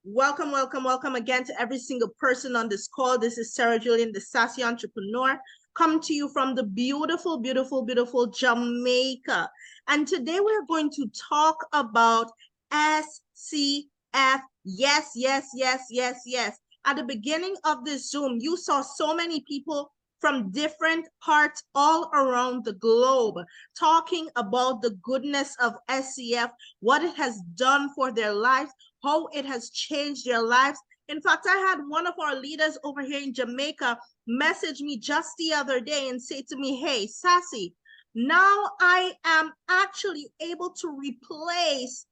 Welcome, welcome, welcome again to every single person on this call. This is Sarah Julian, the Sassy Entrepreneur, coming to you from the beautiful, beautiful, beautiful Jamaica. And today we're going to talk about SCF. Yes, yes, yes, yes, yes. At the beginning of this Zoom, you saw so many people from different parts all around the globe talking about the goodness of SCF, what it has done for their lives, how it has changed their lives. In fact, I had one of our leaders over here in Jamaica message me just the other day and say to me, hey, Sassy, now I am actually able to replace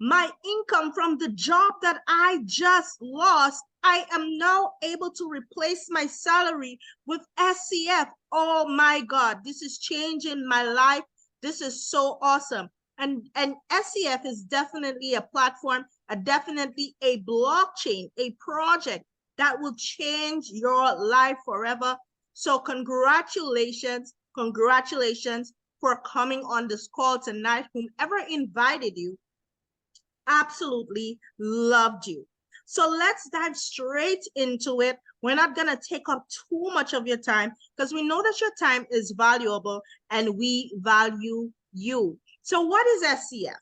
my income from the job that I just lost. I am now able to replace my salary with SCF. Oh my God, this is changing my life. This is so awesome. And SCF is definitely a platform, definitely a blockchain, a project that will change your life forever. So congratulations, congratulations for coming on this call tonight. Whomever invited you absolutely loved you. So let's dive straight into it. We're not going to take up too much of your time because we know that your time is valuable and we value you. So what is SCF,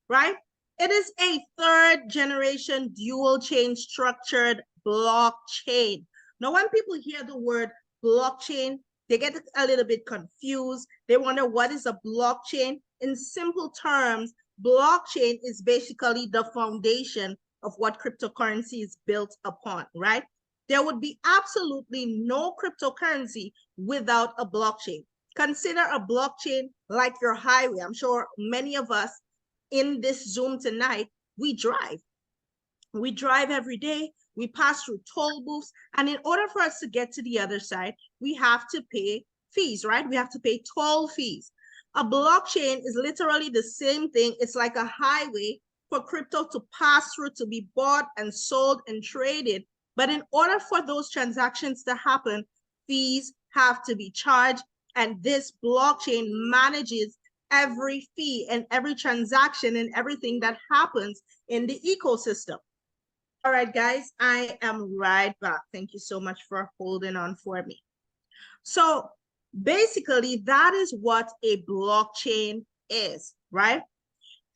right? It is a third generation dual chain structured blockchain. Now, when people hear the word blockchain, they get a little bit confused. They wonder what is a blockchain. In simple terms, blockchain is basically the foundation of what cryptocurrency is built upon, right? There would be absolutely no cryptocurrency without a blockchain. Consider a blockchain like your highway. I'm sure many of us in this Zoom tonight, we drive. We drive every day. We pass through toll booths. And in order for us to get to the other side, we have to pay fees, right? We have to pay toll fees. A blockchain is literally the same thing. It's like a highway for crypto to pass through, to be bought and sold and traded. But in order for those transactions to happen, fees have to be charged. And this blockchain manages every fee and every transaction and everything that happens in the ecosystem. All right, guys, I am right back. Thank you so much for holding on for me. So basically, that is what a blockchain is, right?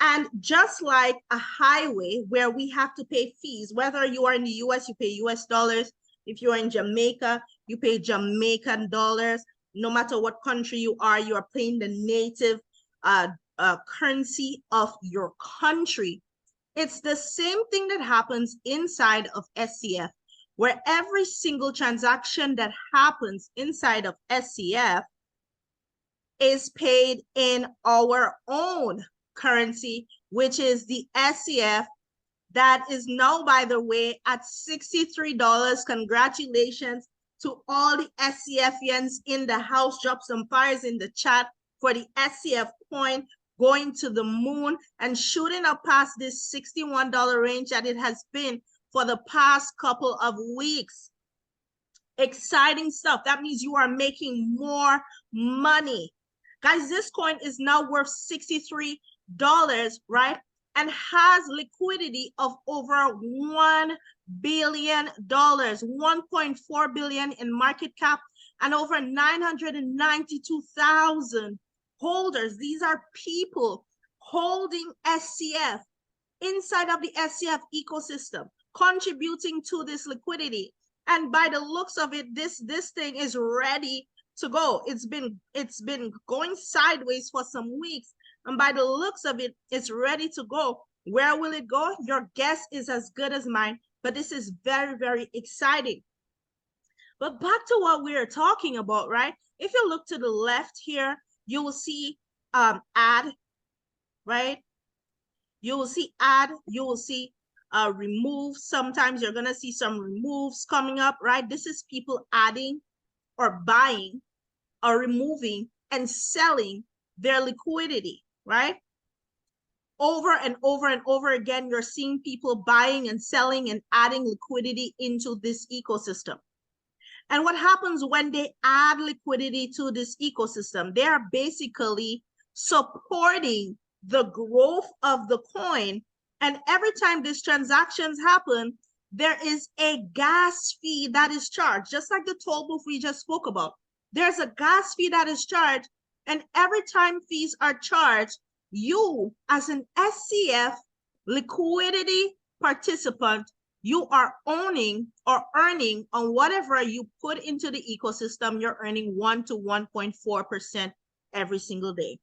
And just like a highway where we have to pay fees, whether you are in the US, you pay US dollars. If you are in Jamaica, you pay Jamaican dollars. No matter what country you are paying the native currency of your country. It's the same thing that happens inside of SCF, where every single transaction that happens inside of SCF is paid in our own currency, which is the SCF that is now, by the way, at $63. Congratulations to all the SCFians in the house. Drop some fires in the chat for the SCF coin going to the moon and shooting up past this $61 range that it has been for the past couple of weeks. Exciting stuff. That means you are making more money. Guys, this coin is now worth $63, right? And has liquidity of over $1 billion, 1.4 billion in market cap, and over 992,000 holders. These are people holding SCF inside of the SCF ecosystem, contributing to this liquidity. And by the looks of it, this thing is ready to go. It's been going sideways for some weeks, and by the looks of it, it's ready to go. Where will it go? Your guess is as good as mine, but this is very, very exciting. But back to what we are talking about, right? If you look to the left here, you will see add, right? You will see add, you will see remove. Sometimes you're gonna see some removes coming up, right? This is people adding or buying or removing and selling their liquidity, right? Over and over and over again, you're seeing people buying and selling and adding liquidity into this ecosystem. And what happens when they add liquidity to this ecosystem? They are basically supporting the growth of the coin And every time these transactions happen, there is a gas fee that is charged, just like the toll booth we just spoke about. There's a gas fee that is charged, and every time fees are charged, you as an SCF liquidity participant, you are owning or earning on whatever you put into the ecosystem, you're earning 1 to 1.4% every single day.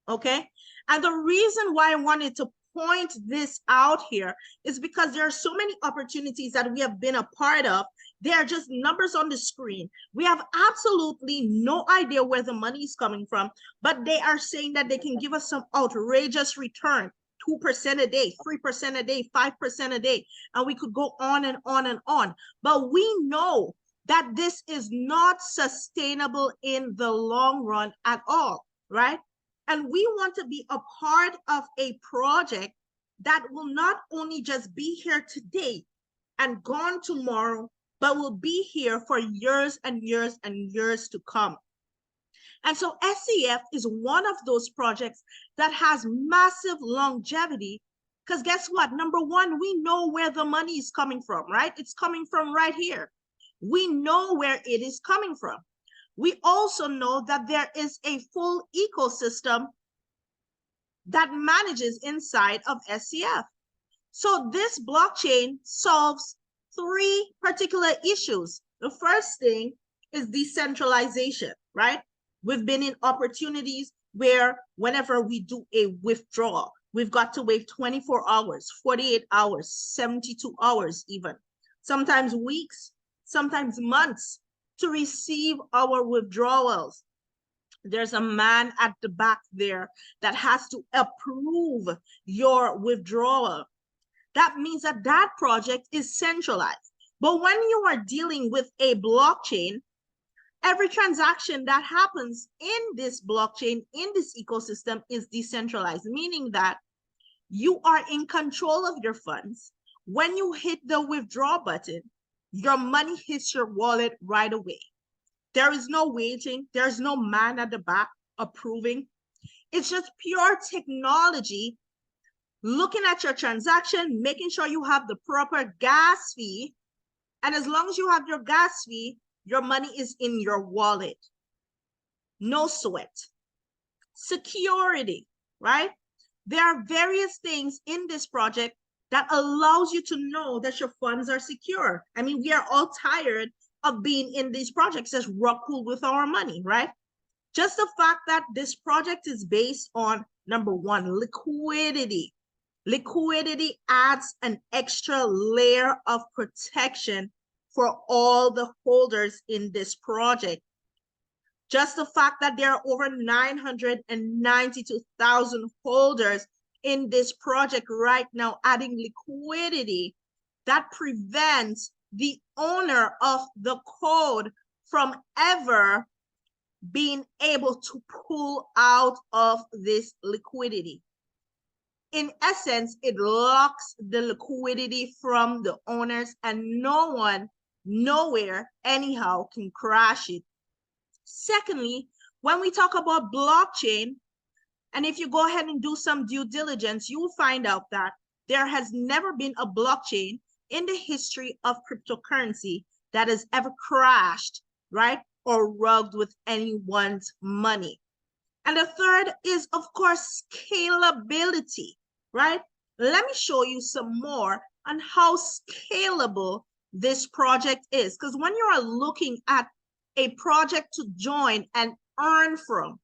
Okay? And the reason why I wanted to point this out here is because there are so many opportunities that we have been a part of. They are just numbers on the screen. We have absolutely no idea where the money is coming from, but they are saying that they can give us some outrageous return, 2% a day, 3% a day, 5% a day, and we could go on and on and on. But we know that this is not sustainable in the long run at all, right? And we want to be a part of a project that will not only just be here today and gone tomorrow, but will be here for years and years and years to come. And so SCF is one of those projects that has massive longevity, because guess what? Number one, we know where the money is coming from, right? It's coming from right here. We know where it is coming from. We also know that there is a full ecosystem that manages inside of SCF. So this blockchain solves 3 particular issues. The first thing is decentralization, right? We've been in opportunities where whenever we do a withdrawal, we've got to wait 24 hours, 48 hours, 72 hours even, sometimes weeks, sometimes months to receive our withdrawals. There's a man at the back there that has to approve your withdrawal. That means that that project is centralized. But when you are dealing with a blockchain, every transaction that happens in this blockchain, in this ecosystem, is decentralized, meaning that you are in control of your funds. When you hit the withdraw button, your money hits your wallet right away. There is no waiting. There's no man at the back approving. It's just pure technology looking at your transaction, making sure you have the proper gas fee. And as long as you have your gas fee, your money is in your wallet. No sweat. Security, right? There are various things in this project that allows you to know that your funds are secure. I mean, we are all tired of being in these projects as rock pool with our money, right? Just the fact that this project is based on, number one, liquidity. Liquidity adds an extra layer of protection for all the holders in this project. Just the fact that there are over 992,000 holders in this project right now, adding liquidity that prevents the owner of the code from ever being able to pull out of this liquidity. In essence, it locks the liquidity from the owners, and no one, nowhere, anyhow, can crash it. Secondly, when we talk about blockchain, and if you go ahead and do some due diligence, you will find out that there has never been a blockchain in the history of cryptocurrency that has ever crashed, right, or rugged with anyone's money. And the third is, of course, scalability, right? Let me show you some more on how scalable this project is. Because when you are looking at a project to join and earn from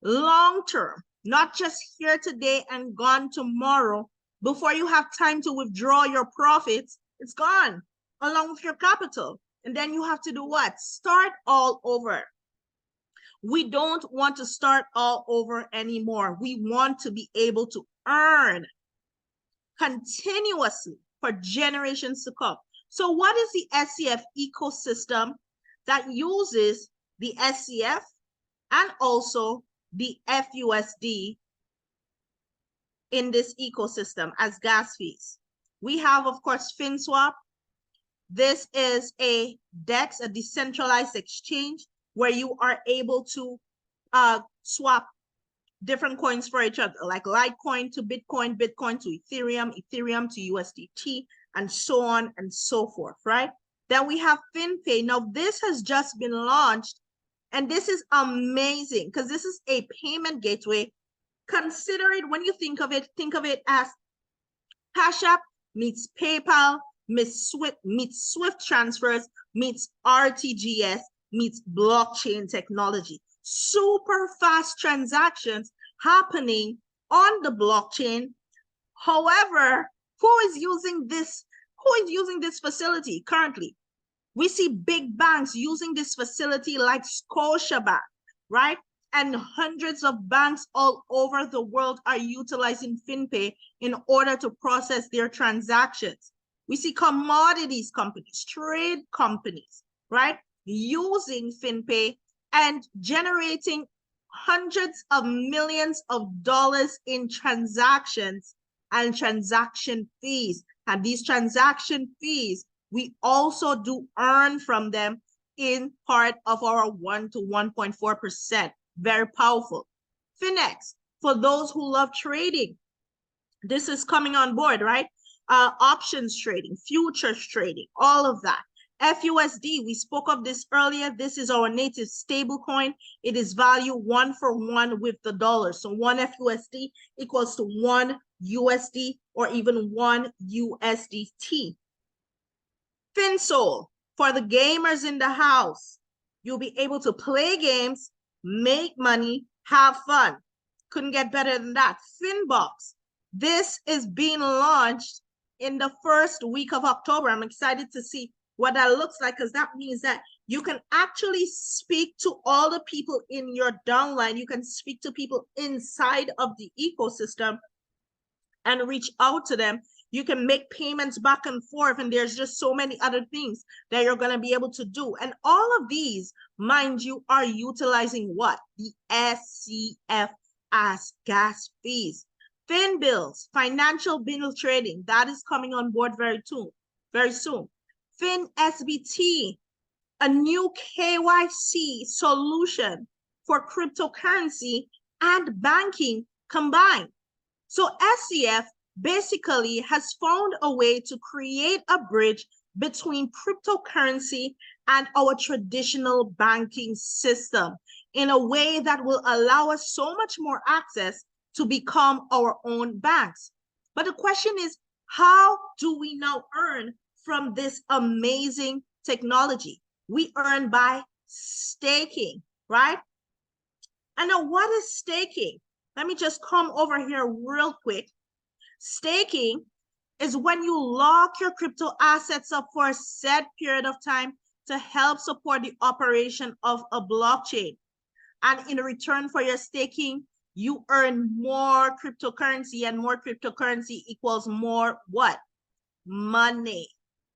long-term, not just here today and gone tomorrow, before you have time to withdraw your profits, it's gone along with your capital. And then you have to do what? Start all over. We don't want to start all over anymore. We want to be able to earn continuously for generations to come. So what is the SCF ecosystem that uses the SCF and also the FUSD in this ecosystem as gas fees? We have, of course, FinSwap. This is a DEX, a decentralized exchange, where you are able to swap different coins for each other, like Litecoin to Bitcoin, Bitcoin to Ethereum, Ethereum to USDT, and so on and so forth, right? Then we have FinPay. Now, this has just been launched, and this is amazing because this is a payment gateway. Consider it, when you think of it as Cash App meets PayPal, meets Swift transfers, meets RTGS, meets blockchain technology. Super fast transactions happening on the blockchain. However, who is using this facility currently? We see big banks using this facility like Scotiabank, right? And hundreds of banks all over the world are utilizing FinPay in order to process their transactions. We see commodities companies, trade companies, right, using FinPay and generating hundreds of millions of dollars in transactions and transaction fees. And these transaction fees, we also do earn from them in part of our 1 to 1.4%. Very powerful. Finex, for those who love trading, this is coming on board, right? Options trading, futures trading, all of that. FUSD, we spoke of this earlier. This is our native stable coin. It is value 1-for-1 with the dollar. So 1 FUSD equals to 1 USD or even 1 USDT. FinSol, for the gamers in the house, you'll be able to play games, make money, have fun. Couldn't get better than that. Finbox, this is being launched in the first week of October. I'm excited to see what that looks like, because that means that you can actually speak to all the people in your downline. You can speak to people inside of the ecosystem and reach out to them. You can make payments back and forth, and there's just so many other things that you're going to be able to do. And all of these, mind you, are utilizing what? The SCF as gas fees. FinBills, financial bill trading, that is coming on board very soon. FinSBT, a new KYC solution for cryptocurrency and banking combined. So SCF basically has found a way to create a bridge between cryptocurrency and our traditional banking system in a way that will allow us so much more access to become our own banks. But the question is, how do we now earn from this amazing technology? We earn by staking, right? And now, what is staking? Let me just come over here real quick. Staking is when you lock your crypto assets up for a set period of time to help support the operation of a blockchain. And in return for your staking, you earn more cryptocurrency, and more cryptocurrency equals more what? Money,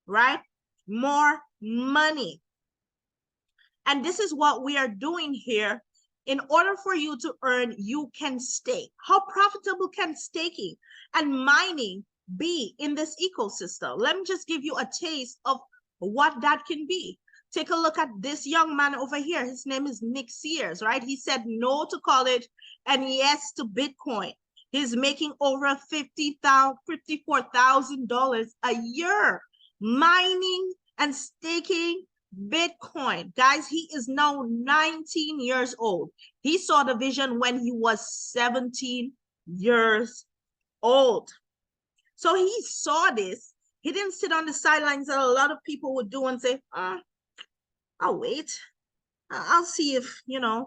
right? More money. And this is what we are doing here. In order for you to earn, you can stake. How profitable can staking and mining be in this ecosystem? Let me just give you a taste of what that can be. Take a look at this young man over here. His name is Nick Sears, right? He said no to college and yes to Bitcoin. He's making over $54,000 a year mining and staking Bitcoin. Guys, he is now 19 years old. He saw the vision when he was 17 years old. So he saw this. He didn't sit on the sidelines that a lot of people would do and say, I'll wait. I'll see if,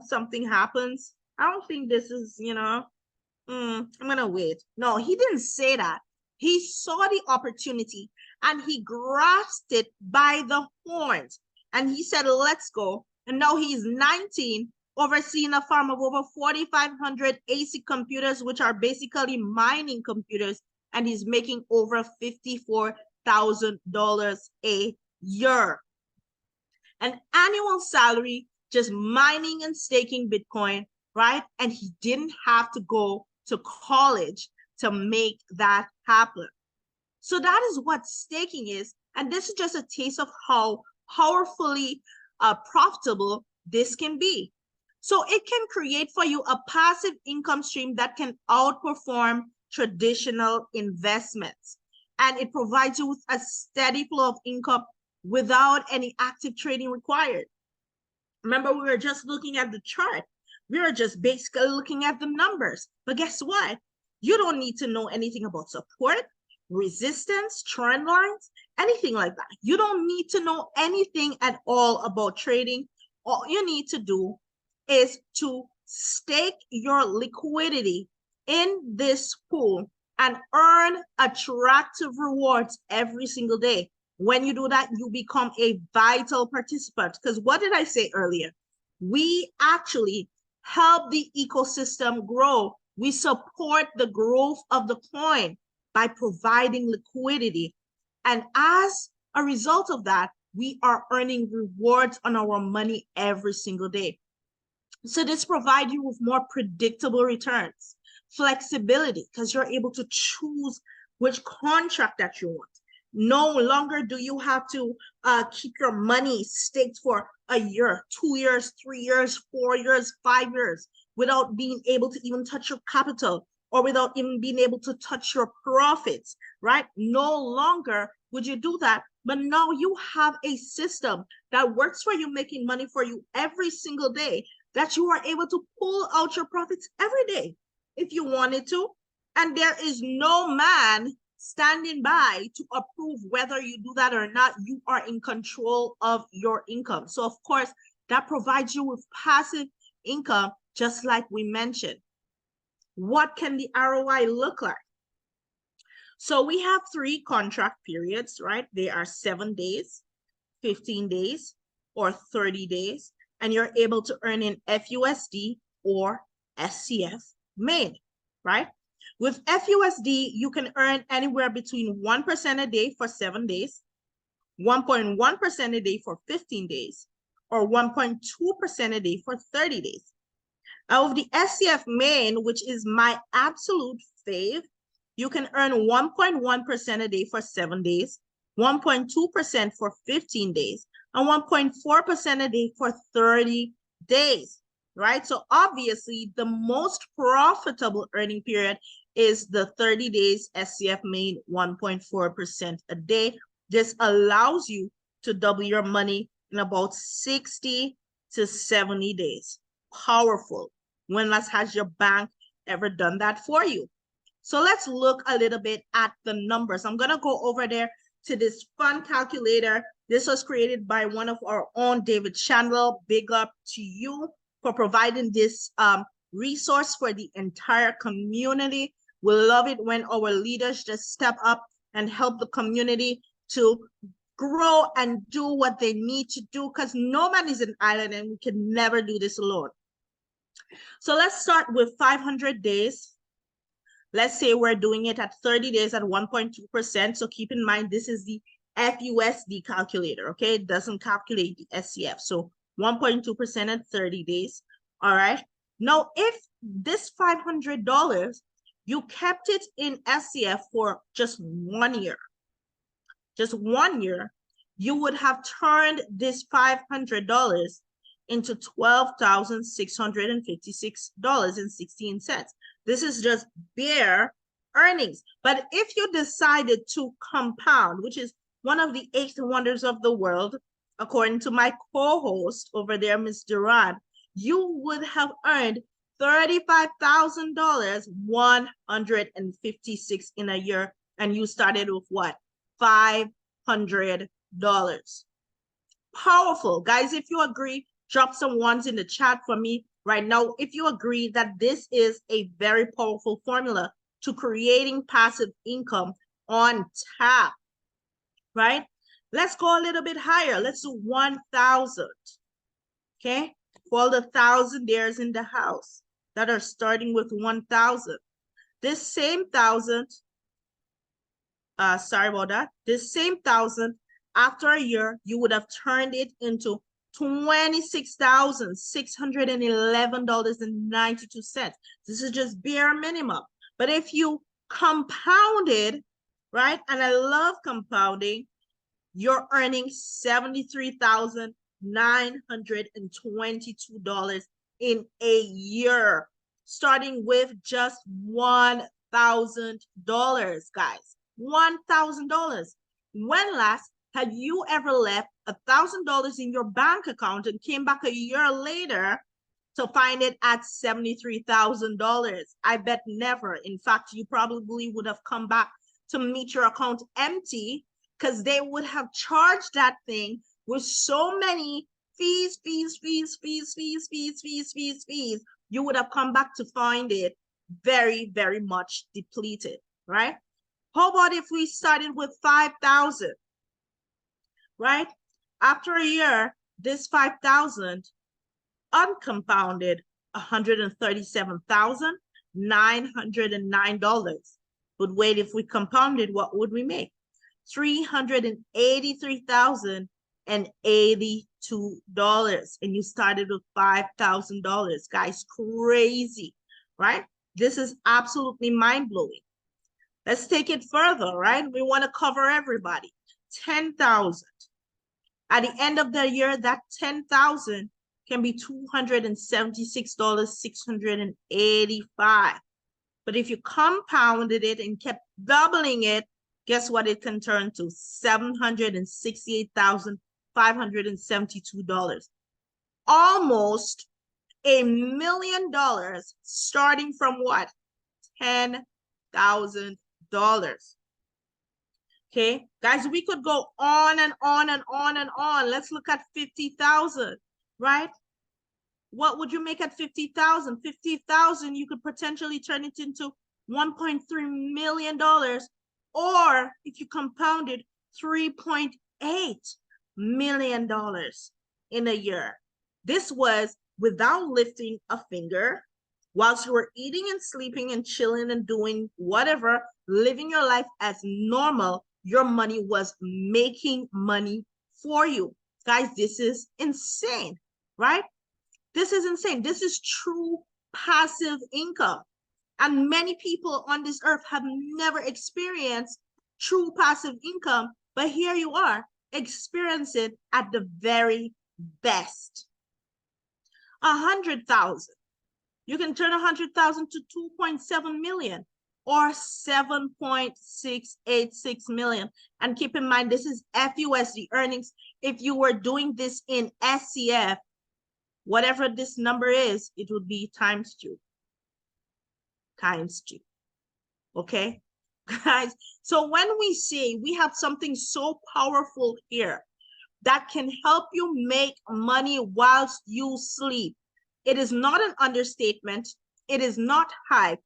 something happens. I don't think this is, I'm going to wait. No, he didn't say that. He saw the opportunity and he grasped it by the horns. And he said, let's go. And now he's 19, overseeing a farm of over 4,500 ASIC computers, which are basically mining computers. And he's making over $54,000 a year. An annual salary, just mining and staking Bitcoin, right? And he didn't have to go to college to make that happen. So that is what staking is. And this is just a taste of how powerfully profitable this can be. So it can create for you a passive income stream that can outperform traditional investments. And it provides you with a steady flow of income without any active trading required. Remember, we were just looking at the chart. We were just basically looking at the numbers. But guess what? You don't need to know anything about support, resistance, trend lines, anything like that. You don't need to know anything at all about trading. All you need to do is to stake your liquidity in this pool and earn attractive rewards every single day. When you do that, you become a vital participant. Because what did I say earlier? We actually help the ecosystem grow. We support the growth of the coin by providing liquidity. And as a result of that, we are earning rewards on our money every single day. So this provides you with more predictable returns, flexibility, because you're able to choose which contract that you want. No longer do you have to keep your money staked for a year, 2 years, 3 years, 4 years, 5 years without being able to even touch your capital or without even being able to touch your profits, right? No longer would you do that, but now you have a system that works for you, making money for you every single day, that you are able to pull out your profits every day if you wanted to. And there is no man standing by to approve whether you do that or not. You are in control of your income. So of course, that provides you with passive income, just like we mentioned. What can the ROI look like? So we have 3 contract periods, right? They are 7 days, 15 days, or 30 days, and you're able to earn in FUSD or SCF main, right? With FUSD, you can earn anywhere between 1% a day for 7 days, 1.1% a day for 15 days, or 1.2% a day for 30 days. Out of the SCF main, which is my absolute fave, you can earn 1.1% a day for 7 days, 1.2% for 15 days, and 1.4% a day for 30 days, right? So obviously, the most profitable earning period is the 30 days SCF main, 1.4% a day. This allows you to double your money in about 60 to 70 days. Powerful. When last has your bank ever done that for you? So let's look a little bit at the numbers. I'm going to go over there to this fun calculator. This was created by one of our own, David Chandler. Big up to you for providing this resource for the entire community. We love it when our leaders just step up and help the community to grow and do what they need to do, because no man is an island and we can never do this alone. So let's start with 500 days. Let's say we're doing it at 30 days at 1.2%. So keep in mind, this is the FUSD calculator, okay? It doesn't calculate the SCF. So 1.2% at 30 days, all right? Now, if this $500, you kept it in SCF for just 1 year, you would have turned this $500 into $12,656.16. This is just bare earnings. But if you decided to compound, which is one of the 8 wonders of the world, according to my co-host over there, Ms. Duran, you would have earned $35,000, 156 in a year, and you started with what? $500. Powerful. Guys, if you agree, drop some ones in the chat for me right now if you agree that this is a very powerful formula to creating passive income on tap, right? Let's go a little bit higher. Let's do 1,000, okay? For all the thousandaires in the house that are starting with 1,000. This same 1,000, sorry about that. This same 1,000, after a year, you would have turned it into $26,611.92. This is just bare minimum. But if you compounded, right, and I love compounding, you're earning $73,922 in a year, starting with just $1,000, guys. $1,000. When last had you ever left $1,000 in your bank account and came back a year later to find it at $73,000? I bet never. In fact, you probably would have come back to meet your account empty, because they would have charged that thing with so many fees. You would have come back to find it very, very much depleted, right? How about if we started with 5,000, right? After a year, this 5,000 uncompounded $137,909. But wait, if we compounded, what would we make? $383,082. And you started with $5,000. Guys, crazy, right? This is absolutely mind-blowing. Let's take it further, right? We want to cover everybody. 10,000. At the end of the year, that 10,000 can be $276,685. But if you compounded it and kept doubling it, guess what it can turn to? $768,572. Almost $1 million, starting from what? $10,000. Okay, guys, we could go on and on and on and on. Let's look at 50,000, right? What would you make at 50,000? 50,000, you could potentially turn it into $1.3 million, or if you compounded, $3.8 million in a year. This was without lifting a finger, whilst you were eating and sleeping and chilling and doing whatever, living your life as normal. Your money was making money for you. Guys, this is insane, right? This is insane. This is true passive income. And many people on this earth have never experienced true passive income, but here you are, experiencing it at the very best. 100,000. You can turn 100,000 to 2.7 million or 7.686 million. And keep in mind, this is FUSD earnings. If you were doing this in SCF, whatever this number is, it would be times 2. Times 2. Okay, guys? So when we say we have something so powerful here that can help you make money whilst you sleep, it is not an understatement. It is not hype.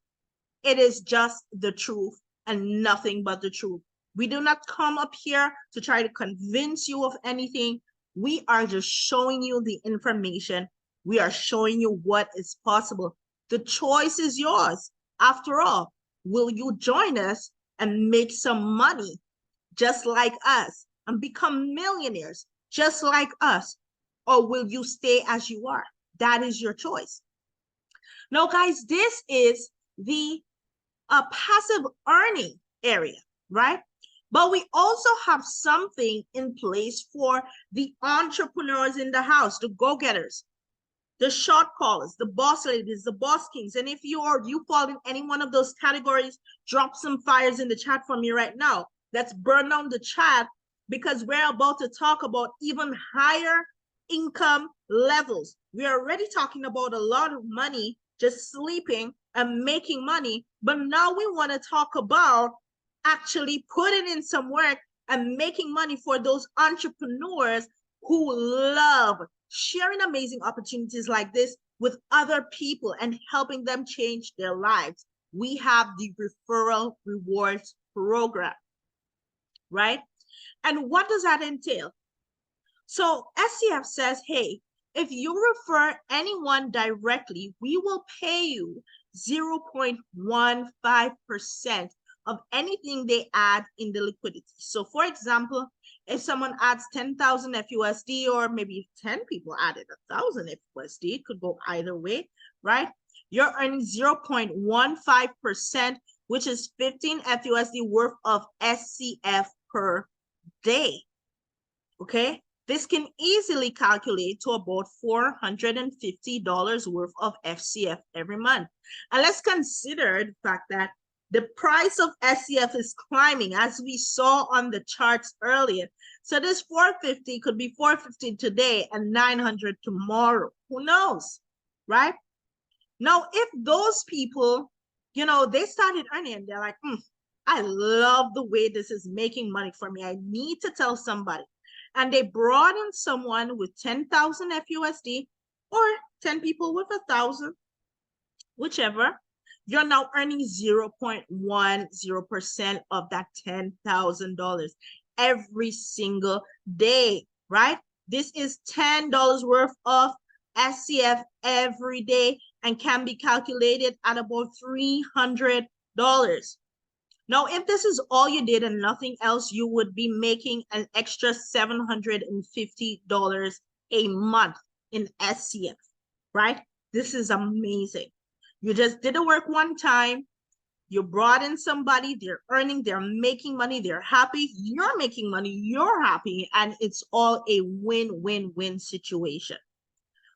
It is just the truth and nothing but the truth. We do not come up here to try to convince you of anything. We are just showing you the information. We are showing you what is possible. The choice is yours. After all, will you join us and make some money just like us and become millionaires just like us? Or will you stay as you are? That is your choice. Now, guys, this is the passive earning area, right? But we also have something in place for the entrepreneurs in the house, the go-getters, the short callers, the boss ladies, the boss kings. And if you fall in any one of those categories, drop some fires in the chat for me right now. Let's burn down the chat, because we're about to talk about even higher income levels. We're already talking about a lot of money just sleeping and making money, but now we want to talk about actually putting in some work and making money for those entrepreneurs who love sharing amazing opportunities like this with other people and helping them change their lives. We have the referral rewards program, right? And what does that entail? So SCF says, hey, if you refer anyone directly, we will pay you 0.15% of anything they add in the liquidity. So for example, if someone adds 10,000 FUSD, or maybe 10 people added 1,000 FUSD, it could go either way, right? You're earning 0.15%, which is 15 FUSD worth of SCF per day. Okay, This can easily calculate to about $450 worth of FCF every month. And let's consider the fact that the price of SCF is climbing, as we saw on the charts earlier. So this 450 could be 450 today and 900 tomorrow. Who knows, right? Now, if those people, you know, they started earning and they're like, I love the way this is making money for me. I need to tell somebody. And they brought in someone with 10,000 FUSD or 10 people with 1,000, whichever. You're now earning 0.10% of that $10,000 every single day, right? This is $10 worth of SCF every day and can be calculated at about $300. Now, if this is all you did and nothing else, you would be making an extra $750 a month in SCF, right? This is amazing. You just did the work one time. You brought in somebody, they're earning, they're making money, they're happy, you're making money, you're happy, and it's all a win-win-win situation.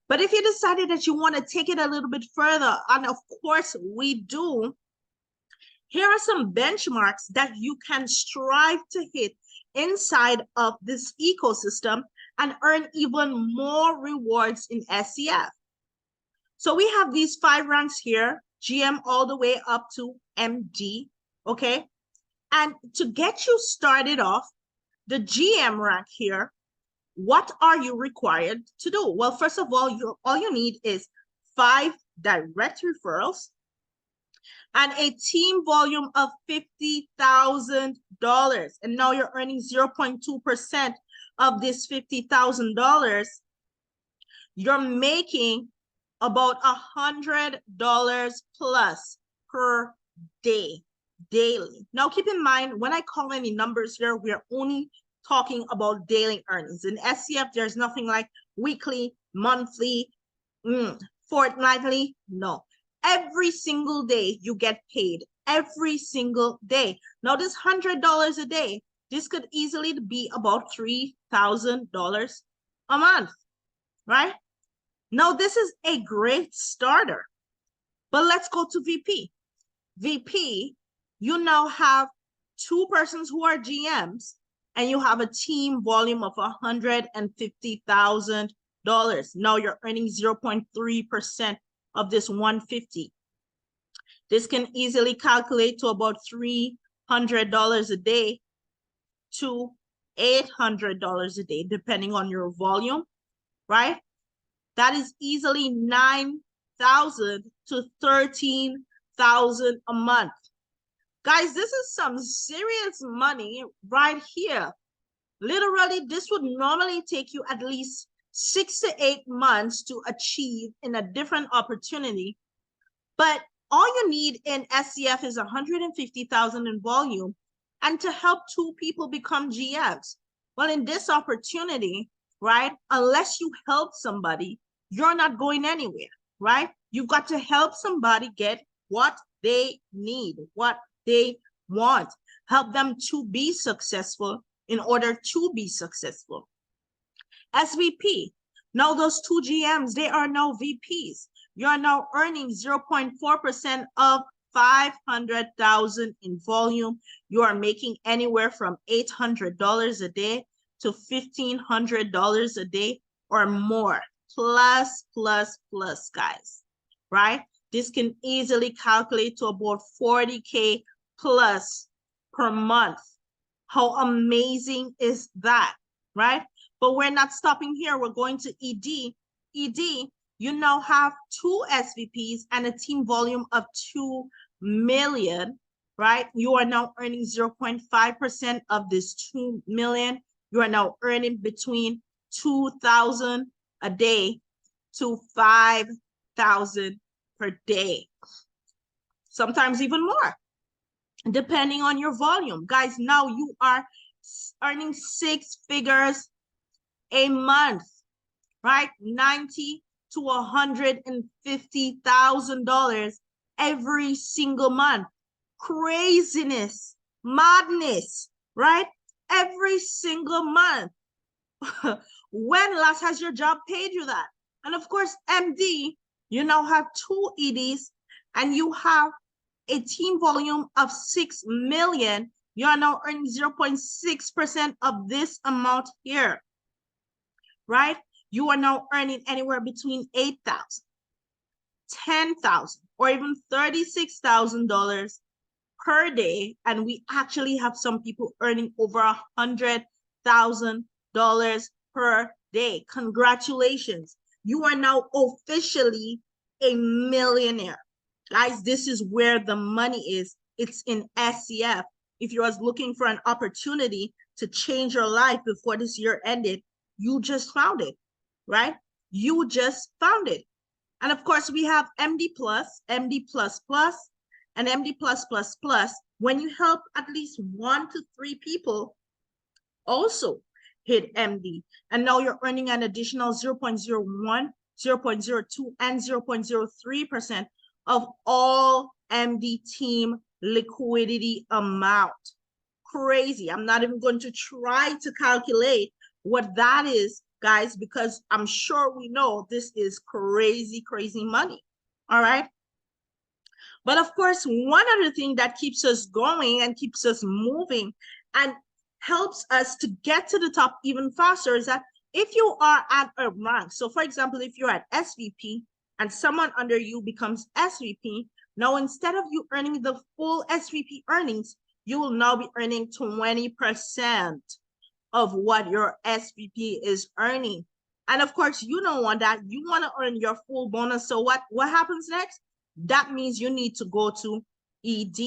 But if you decided that you want to take it a little bit further, and of course we do, here are some benchmarks that you can strive to hit inside of this ecosystem and earn even more rewards in SCF. So we have these 5 ranks here, GM all the way up to MD, okay? And to get you started off, the GM rank here, what are you required to do? Well, first of all you need is 5 direct referrals and a team volume of $50,000. And now you're earning 0.2% of this $50,000. You're making about $100 plus per day, daily. Now, keep in mind, when I call any numbers here, we're only talking about daily earnings. In SCF, there's nothing like weekly, monthly, fortnightly. No. Every single day you get paid. Every single day. Now, this $100 a day, this could easily be about $3,000 a month, right? Now, this is a great starter. But let's go to VP. VP, you now have 2 persons who are GMs, and you have a team volume of $150,000. Now you're earning 0.3% of this 150. This can easily calculate to about $300 a day to $800 a day, depending on your volume, right? That is easily $9,000 to $13,000 a month. Guys, this is some serious money right here. Literally, this would normally take you at least 6 to 8 months to achieve in a different opportunity. But all you need in SCF is 150,000 in volume and to help 2 people become GMs. Well, in this opportunity, right, unless you help somebody, you're not going anywhere, right? You've got to help somebody get what they need, what they want. Help them to be successful in order to be successful. SVP, now those 2 GMs, they are now VPs. You are now earning 0.4% of 500,000 in volume. You are making anywhere from $800 a day to $1,500 a day or more. Plus, guys, right? This can easily calculate to about 40K plus per month. How amazing is that, right? But we're not stopping here. We're going to ED. ED, you now have 2 SVPs and a team volume of 2 million, right? You are now earning 0.5% of this 2 million. You are now earning between 2,000 a day to 5,000 per day. Sometimes even more, depending on your volume. Guys, now you are earning 6 figures a month, right? $90,000 to $150,000 every single month. Craziness, madness, right? Every single month. When last has your job paid you that? And of course, MD, you now have 2 EDs and you have a team volume of 6 million. You are now earning 0.6% of this amount here, right? You are now earning anywhere between $8,000, $10,000, or even $36,000 per day. And we actually have some people earning over $100,000 per day. Congratulations. You are now officially a millionaire. Guys, this is where the money is. It's in SCF. If you was looking for an opportunity to change your life before this year ended, you just found it, right? You just found it. And of course, we have MD Plus, MD Plus Plus, and MD Plus Plus Plus. When you help at least 1 to 3 people also hit MD, and now you're earning an additional 0.01, 0.02, and 0.03% of all MD team liquidity amount. Crazy. I'm not even going to try to calculate what that is, guys, because I'm sure we know this is crazy, crazy money. All right. But of course, one other thing that keeps us going and keeps us moving and helps us to get to the top even faster is that if you are at a rank, so for example, if you're at SVP and someone under you becomes SVP, now instead of you earning the full SVP earnings, you will now be earning 20% of what your SVP is earning. And of course, you don't want that. You want to earn your full bonus. So what happens next? That means you need to go to ED.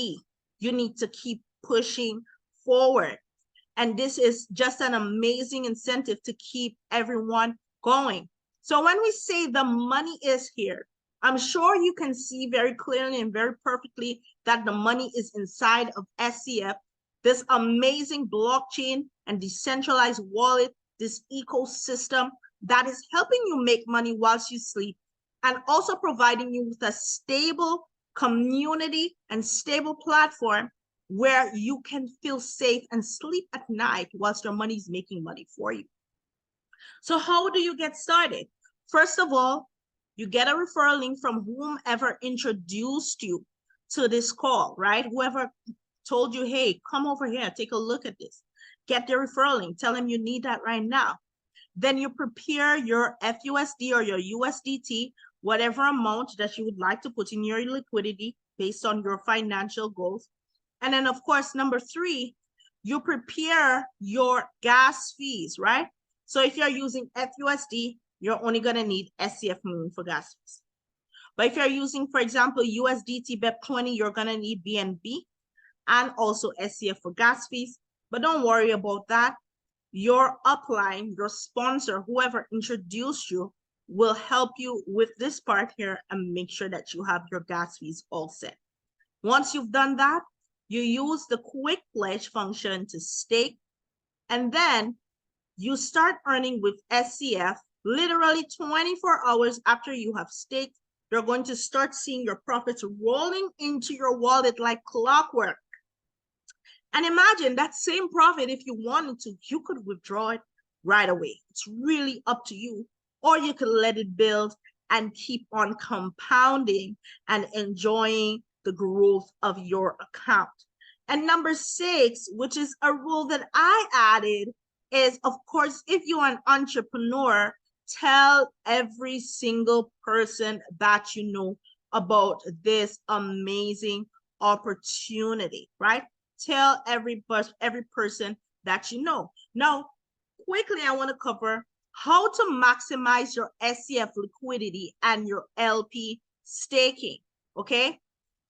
You need to keep pushing forward. And this is just an amazing incentive to keep everyone going. So when we say the money is here, I'm sure you can see very clearly and very perfectly that the money is inside of SCF, this amazing blockchain and decentralized wallet, this ecosystem that is helping you make money whilst you sleep, and also providing you with a stable community and stable platform where you can feel safe and sleep at night whilst your money is making money for you. So how do you get started? First of all, you get a referral link from whomever introduced you to this call, right? Whoever told you, hey, come over here, take a look at this. Get their referral link, tell them you need that right now. Then you prepare your FUSD or your USDT, whatever amount that you would like to put in your liquidity based on your financial goals. And then of course, number 3, you prepare your gas fees, right? So if you're using FUSD, you're only gonna need SCF Moon for gas fees. But if you're using, for example, USDT BEP20, you're gonna need BNB and also SCF for gas fees. But don't worry about that. Your upline, your sponsor, whoever introduced you will help you with this part here and make sure that you have your gas fees all set. Once you've done that, you use the quick pledge function to stake, and then you start earning with SCF. Literally 24 hours after you have staked, you're going to start seeing your profits rolling into your wallet like clockwork. And imagine that same profit, if you wanted to, you could withdraw it right away. It's really up to you. Or you could let it build and keep on compounding and enjoying the growth of your account. And number 6, which is a rule that I added, is, of course, if you're an entrepreneur, tell every single person that you know about this amazing opportunity, right? Tell every person that you know. Now, quickly, I want to cover how to maximize your SCF liquidity and your LP staking, okay?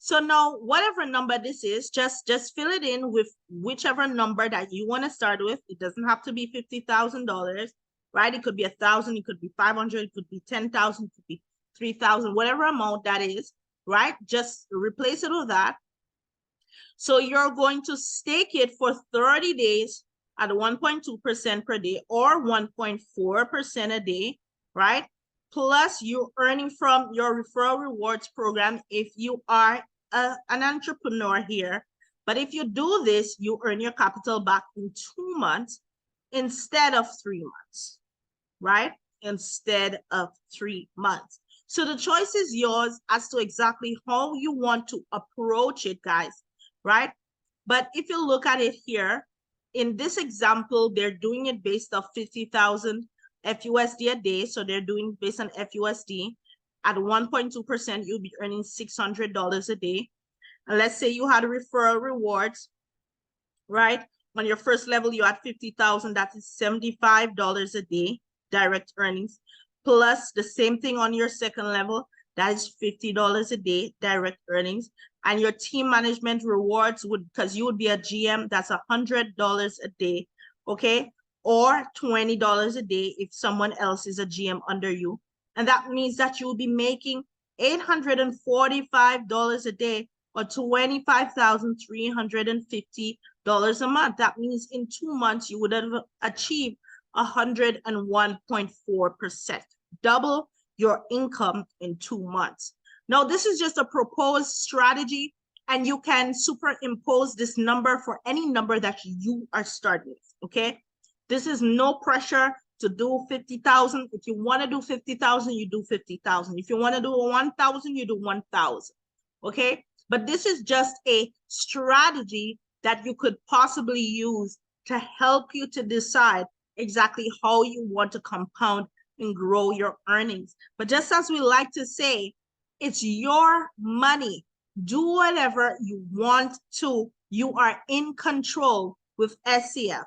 So now, whatever number this is, just fill it in with whichever number that you want to start with. It doesn't have to be $50,000, right? It could be 1,000, it could be 500, it could be 10,000, it could be 3,000, whatever amount that is, right? Just replace it with that. So you're going to stake it for 30 days at 1.2% per day or 1.4% a day, right? Plus you're earning from your referral rewards program if you are an entrepreneur here. But if you do this, you earn your capital back in 2 months instead of 3 months. right? Instead of 3 months. So the choice is yours as to exactly how you want to approach it, guys, right? But if you look at it here, in this example, they're doing it based off 50,000 FUSD a day. So they're doing based on FUSD. At 1.2%, you'll be earning $600 a day. And let's say you had referral rewards, right? On your first level, you had 50,000, that is $75 a day, direct earnings, plus the same thing on your second level, that is $50 a day, direct earnings. And your team management rewards would, because you would be a GM, that's $100 a day, okay? Or $20 a day if someone else is a GM under you. And that means that you'll be making $845 a day, or $25,350 a month. That means in 2 months, you would have achieved 101.4%, double your income in 2 months. Now, this is just a proposed strategy, and you can superimpose this number for any number that you are starting with, okay? This is no pressure to do 50,000. If you want to do 50,000, you do 50,000. If you want to do 1,000, you do 1,000, okay? But this is just a strategy that you could possibly use to help you to decide exactly how you want to compound and grow your earnings. But just as we like to say, it's your money. Do whatever you want to. You are in control with SCF.